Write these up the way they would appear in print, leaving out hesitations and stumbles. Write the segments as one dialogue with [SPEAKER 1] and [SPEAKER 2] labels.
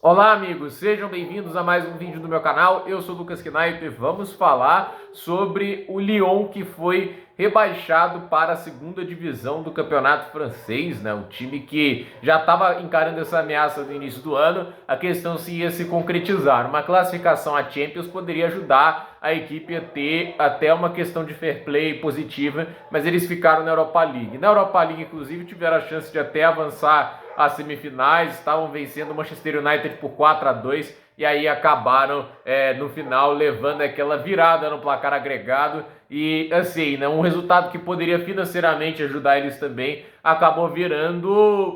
[SPEAKER 1] Olá amigos, sejam bem-vindos a mais um vídeo do meu canal. Eu sou o Lucas Knaip e vamos falar sobre o Lyon, que foi rebaixado para a segunda divisão do campeonato francês, né? Um time que já estava encarando essa ameaça no início do ano. A questão se ia se concretizar. Uma classificação à Champions poderia ajudar a equipe a ter até uma questão de fair play positiva, mas eles ficaram na Europa League. Na Europa League, inclusive, tiveram a chance de até avançar às semifinais, estavam vencendo o Manchester United por 4-2 e aí acabaram no final levando aquela virada no placar agregado e assim, né, um resultado que poderia financeiramente ajudar eles também, acabou virando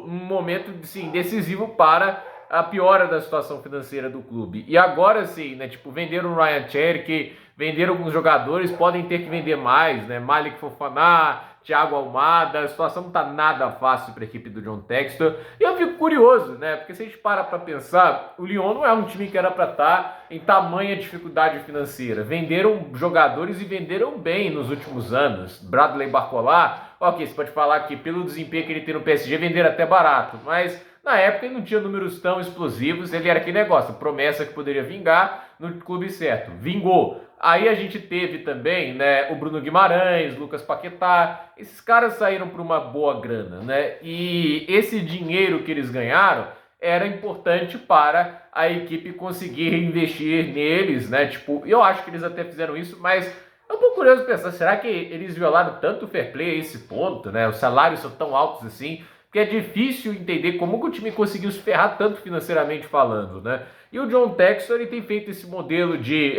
[SPEAKER 1] um momento assim, decisivo para a piora da situação financeira do clube. E agora sim, né, tipo, venderam o Ryan Cherky, venderam alguns jogadores, podem ter que vender mais, né, Malik Fofana, Thiago Almada, a situação não tá nada fácil para a equipe do John Textor. E eu fico curioso, né? Porque se a gente para pensar, o Lyon não é um time que era para estar em tamanha dificuldade financeira. Venderam jogadores e venderam bem nos últimos anos. Bradley Barcola, ok, você pode falar que pelo desempenho que ele tem no PSG, venderam até barato, mas na época ele não tinha números tão explosivos, ele era aquele negócio, promessa que poderia vingar no clube certo. Vingou. Aí a gente teve também, né, o Bruno Guimarães, Lucas Paquetá, esses caras saíram por uma boa grana, né? E esse dinheiro que eles ganharam era importante para a equipe conseguir investir neles, né? Tipo, eu acho que eles até fizeram isso, mas é um pouco curioso pensar, será que eles violaram tanto o fair play a esse ponto, né? Os salários são tão altos assim, que é difícil entender como que o time conseguiu se ferrar tanto financeiramente falando, né? E o John Textor, ele tem feito esse modelo de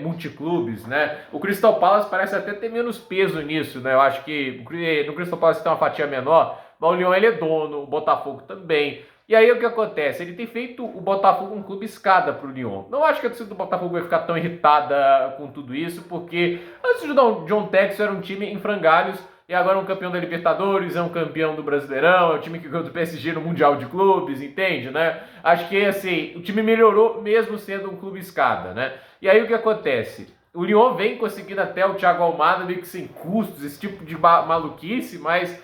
[SPEAKER 1] multiclubes, né? O Crystal Palace parece até ter menos peso nisso, né? Eu acho que no Crystal Palace tem uma fatia menor, mas o Lyon ele é dono, o Botafogo também. E aí o que acontece? Ele tem feito o Botafogo um clube escada para o Lyon. Não acho que a torcida do Botafogo vai ficar tão irritada com tudo isso, porque antes de John Textor era um time em frangalhos, e agora é um campeão da Libertadores, é um campeão do Brasileirão, é o time que ganhou do PSG no Mundial de Clubes, entende, né? Acho que, assim, o time melhorou mesmo sendo um clube escada, né? E aí o que acontece? O Lyon vem conseguindo até o Thiago Almada meio que sem custos, esse tipo de maluquice, mas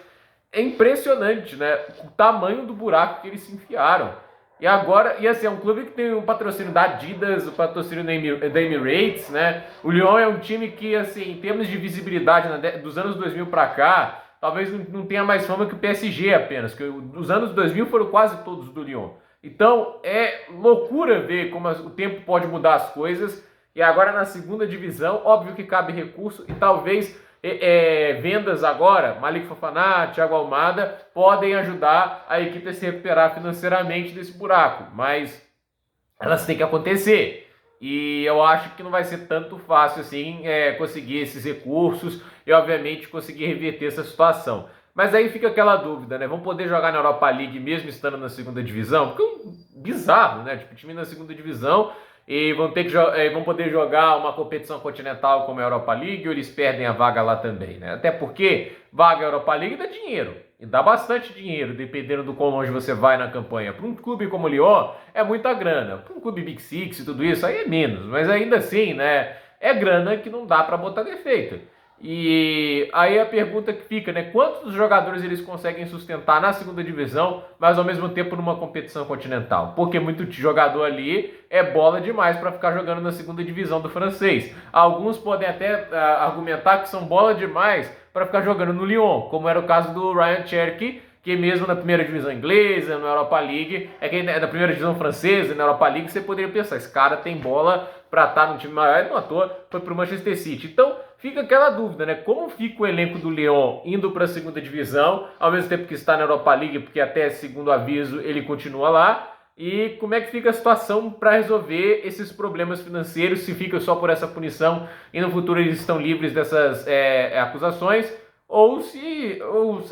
[SPEAKER 1] é impressionante, né? O tamanho do buraco que eles se enfiaram. E agora, e assim, é um clube que tem um patrocínio da Adidas, o patrocínio da Emirates, né? O Lyon é um time que, assim, em termos de visibilidade dos anos 2000 para cá, talvez não tenha mais fama que o PSG apenas, que os anos 2000 foram quase todos do Lyon. Então, é loucura ver como o tempo pode mudar as coisas. E agora na segunda divisão, óbvio que cabe recurso e talvez vendas agora, Malik Fofana, Thiago Almada, podem ajudar a equipe a se recuperar financeiramente desse buraco, mas elas têm que acontecer. E eu acho que não vai ser tanto fácil assim conseguir esses recursos e, obviamente, conseguir reverter essa situação. Mas aí fica aquela dúvida, né? Vão poder jogar na Europa League mesmo estando na segunda divisão? Porque é bizarro, né? Tipo, time na segunda divisão e vão poder jogar uma competição continental como a Europa League ou eles perdem a vaga lá também, né? Até porque vaga Europa League dá dinheiro. E dá bastante dinheiro, dependendo do quão longe você vai na campanha. Para um clube como o Lyon, é muita grana. Para um clube Big Six e tudo isso, aí é menos. Mas ainda assim, né? É grana que não dá para botar defeito. E aí a pergunta que fica, né? Quantos jogadores eles conseguem sustentar na segunda divisão, mas ao mesmo tempo numa competição continental? Porque muito jogador ali é bola demais para ficar jogando na segunda divisão do francês. Alguns podem até argumentar que são bola demais para ficar jogando no Lyon, como era o caso do Ryan Cherky, que mesmo na primeira divisão inglesa, na Europa League, que na primeira divisão francesa, na Europa League, você poderia pensar, esse cara tem bola para estar no time maior, e não à toa foi para o Manchester City. Então fica aquela dúvida, né? Como fica o elenco do Lyon indo para a segunda divisão, ao mesmo tempo que está na Europa League, porque até segundo aviso ele continua lá, e como é que fica a situação para resolver esses problemas financeiros, se fica só por essa punição e no futuro eles estão livres dessas acusações, ou sei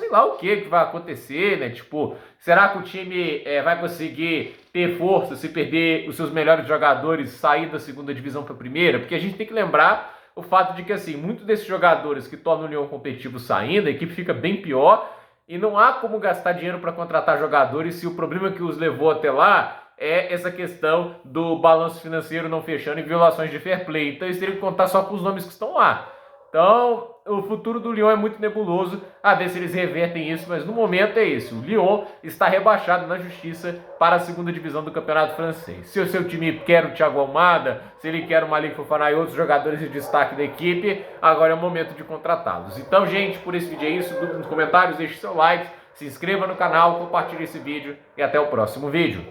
[SPEAKER 1] lá o que vai acontecer, né? Tipo, será que o time vai conseguir ter força se perder os seus melhores jogadores, sair da segunda divisão para a primeira? Porque a gente tem que lembrar o fato de que, assim, muitos desses jogadores que tornam o Lyon competitivo saindo, a equipe fica bem pior e não há como gastar dinheiro para contratar jogadores se o problema que os levou até lá é essa questão do balanço financeiro não fechando e violações de fair play. Então eles teriam que contar só com os nomes que estão lá. Então, o futuro do Lyon é muito nebuloso, a ver se eles revertem isso, mas no momento é isso. O Lyon está rebaixado na justiça para a segunda divisão do campeonato francês. Se o seu time quer o Thiago Almada, se ele quer o Malik Fofana e outros jogadores de destaque da equipe, agora é o momento de contratá-los. Então, gente, por esse vídeo é isso. Nos comentários, deixe seu like, se inscreva no canal, compartilhe esse vídeo e até o próximo vídeo.